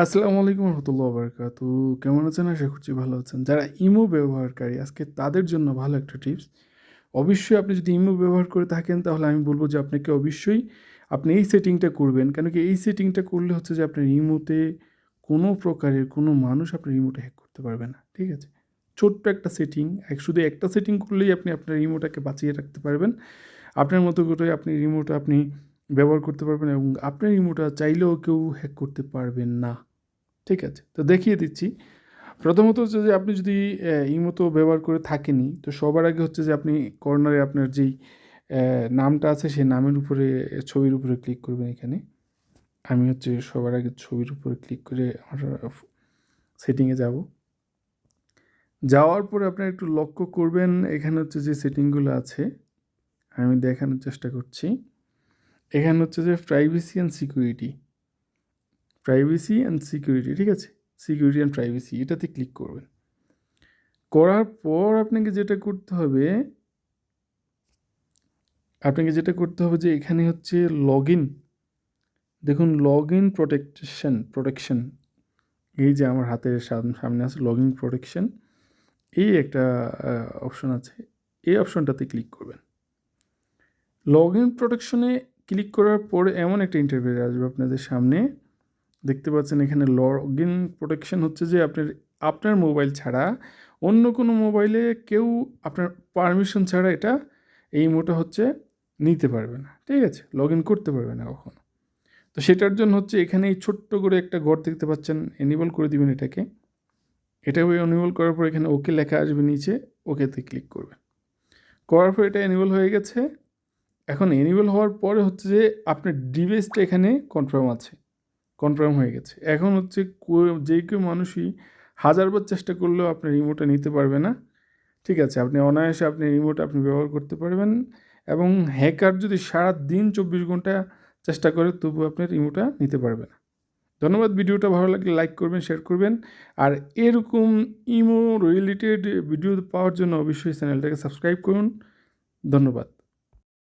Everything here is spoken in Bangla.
আসসালামু আলাইকুম রহমতুল্লাহ বারকাতু। কেমন আছেন? আশা করছি ভালো আছেন। যারা ইমো ব্যবহারকারী আজকে তাদের জন্য ভালো একটা টিপস। অবশ্যই আপনি যদি ইমো ব্যবহার করে থাকেন তাহলে আমি বলব যে আপনাকে অবশ্যই আপনি এই সেটিংটা করবেন। কেন কি এই সেটিংটা করলে হচ্ছে যে আপনার ইমোতে কোনো প্রকারের কোনো মানুষ আপনার ইমোটা হ্যাক করতে পারবে না। ঠিক আছে? ছোট্ট একটা সেটিং, শুধু একটা সেটিং করলেই আপনি আপনার ইমোটাকে বাঁচিয়ে রাখতে পারবেন। আপনার মতো করে আপনি রিমোট আপনি ব্যবহার করতে পারবেন এবং আপনার ইমোটা চাইলেও কেউ হ্যাক করতে পারবেন না। ঠিক আছে? তো দেখিয়ে দিচ্ছি। প্রথমত হচ্ছে যে আপনি যদি ইমো তো ব্যবহার করে থাকেনই, তো সবার আগে হচ্ছে যে আপনি কর্নারে আপনার যেই নামটা আছে সেই নামের উপরে ছবির উপরে ক্লিক করবেন এখানে। আমি হচ্ছে সবার আগে ছবির উপরে ক্লিক করে আমরা সেটিংয়ে যাব। যাওয়ার পরে আপনারা একটু লক্ষ্য করবেন এখানে হচ্ছে যে সেটিংগুলো আছে, আমি দেখানোর চেষ্টা করছি। এখানে হচ্ছে যে প্রাইভেসি অ্যান্ড সিকিউরিটি, ঠিক আছে? সিকিউরিটি অ্যান্ড প্রাইভেসি এটাতে ক্লিক করবেন। করার পর আপনাকে যেটা করতে হবে যে এখানে হচ্ছে লগইন, দেখুন লগইন প্রোটেকশন এই যে আমার হাতের সামনে আছে লগইন প্রোটেকশন, এই একটা অপশন আছে। এই অপশনটাতে ক্লিক করবেন। লগইন প্রোটেকশনে ক্লিক করার পরে এমন একটা ইন্টারফেস আসবে আপনাদের সামনে। দেখতে পাচ্ছেন এখানে লগইন প্রোটেকশন হচ্ছে যে আপনার মোবাইল ছাড়া অন্য কোনো মোবাইলে কেউ আপনার পারমিশন ছাড়া এই ইমোটা হচ্ছে নিতে পারবে না। ঠিক আছে? লগইন করতে পারবে না কখনো। তো সেটার জন্য হচ্ছে এখানে এই ছোট্ট করে একটা ঘর দেখতে পাচ্ছেন, এনেবল করে দিবেন এটাকে। এনেবল করার পর এখানে ওকে লেখা আসবে নিচে, ওকেতে ক্লিক করবেন। করার পর এটা এনেবল হয়ে গেছে। এখন এনেবল হওয়ার পরে হচ্ছে যে আপনার ডিভাইসটা এখানে কনফার্ম হয়ে গেছে। এখন হচ্ছে যে কেউ মানুষই হাজারবার চেষ্টা করলেও আপনার রিমোটটা নিতে পারবে না। ঠিক আছে? আপনি অনায়াসে আপনি রিমোট আপনি ব্যবহার করতে পারবেন এবং হ্যাকার যদি সারাদিন 24 ঘন্টা চেষ্টা করে তবুও আপনার রিমোটটা নিতে পারবে না। ধন্যবাদ। ভিডিওটা ভালো লাগলে লাইক করবেন, শেয়ার করবেন। আর এরকম ইমো রিলেটেড ভিডিও পাওয়ার জন্য অবশ্যই চ্যানেলটাকে সাবস্ক্রাইব করুন। ধন্যবাদ।